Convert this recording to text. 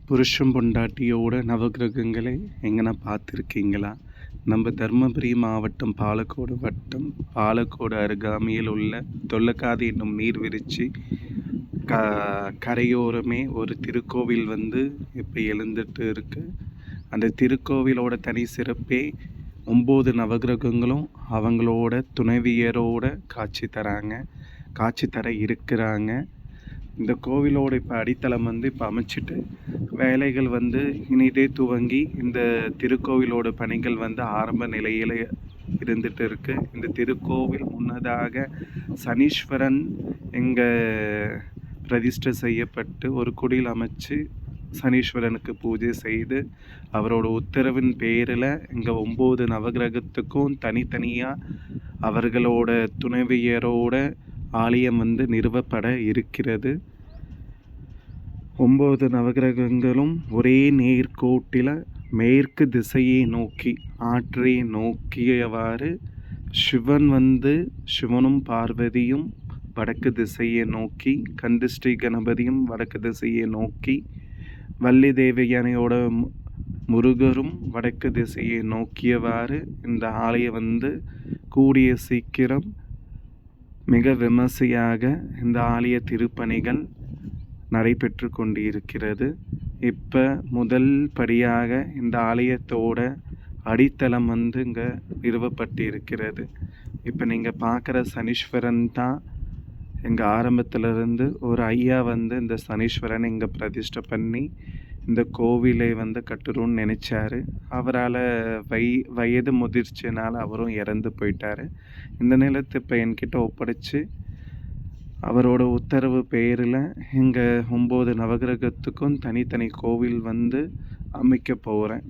புருஷன் பொண்டாட்டியோட நவகிரகங்களை எங்கன்னா பார்த்துருக்கீங்களா? நம்ம தருமபுரி மாவட்டம் பாலக்கோடு வட்டம் பாலக்கோடு அருகாமையில் உள்ள தொல்லக்காதி என்னும் நீர்வீழ்ச்சி கரையோரமே ஒரு திருக்கோவில் இப்போ எழுந்துட்டு இருக்கு. அந்த திருக்கோவிலோட தனி சிறப்பே 9 நவகிரகங்களும் அவங்களோட துணைவியரோட காட்சி தர இருக்கிறாங்க. இந்த கோவிலோட இப்போ அடித்தளம் இப்போ அமைச்சிட்டு வேலைகள் இனிதே துவங்கி இந்த திருக்கோவிலோட பணிகள் ஆரம்ப நிலையில் இருந்துட்டு இருக்கு. இந்த திருக்கோவில் முன்னதாக சனீஸ்வரன் இங்கே பிரதிஷ்டை செய்யப்பட்டு ஒரு குடில் அமைச்சு சனீஸ்வரனுக்கு பூஜை செய்து அவரோட உத்தரவின் பேரில் இங்கே 9 நவகிரகத்துக்கும் தனித்தனியாக அவர்களோட துணைவியரோட ஆலயம் நிறுவப்பட இருக்கிறது. 9 நவகிரகங்களும் ஒரே நேர்கோட்டில் மேற்கு திசையை நோக்கி ஆற்றை நோக்கியவாறு சிவனும் பார்வதியும் வடக்கு திசையை நோக்கி, கந்திஷ்டி கணபதியும் வடக்கு திசையை நோக்கி, வள்ளி தேவயானையோட முருகரும் வடக்கு திசையை நோக்கியவாறு இந்த ஆலயம் கூடிய சீக்கிரம் மிக விமர்சையாக இந்த ஆலய திருப்பணிகள் நடைபெற்று கொண்டிருக்கிறது. இப்போ முதல் படியாக இந்த ஆலயத்தோட அடித்தளம் இங்கே நிறுவப்பட்டு இருக்கிறது. இப்போ நீங்கள் பார்க்குற சனீஸ்வரன் தான் எங்கள் ஆரம்பத்திலிருந்து ஒரு ஐயா இந்த சனீஸ்வரன் இங்கே பிரதிஷ்டை பண்ணி இந்த கோவிலை கட்டணும்னு நினச்சாரு. அவரால் வயது முதிர்ச்சினால் அவரும் இறந்து போயிட்டார். இந்த நிலத்தை இப்போ என்கிட்ட ஒப்படைச்சு அவரோட உத்தரவு பேரில் இங்கே 9 நவகிரகத்துக்கும் தனித்தனி கோவில் அமைக்க போகிறேன்.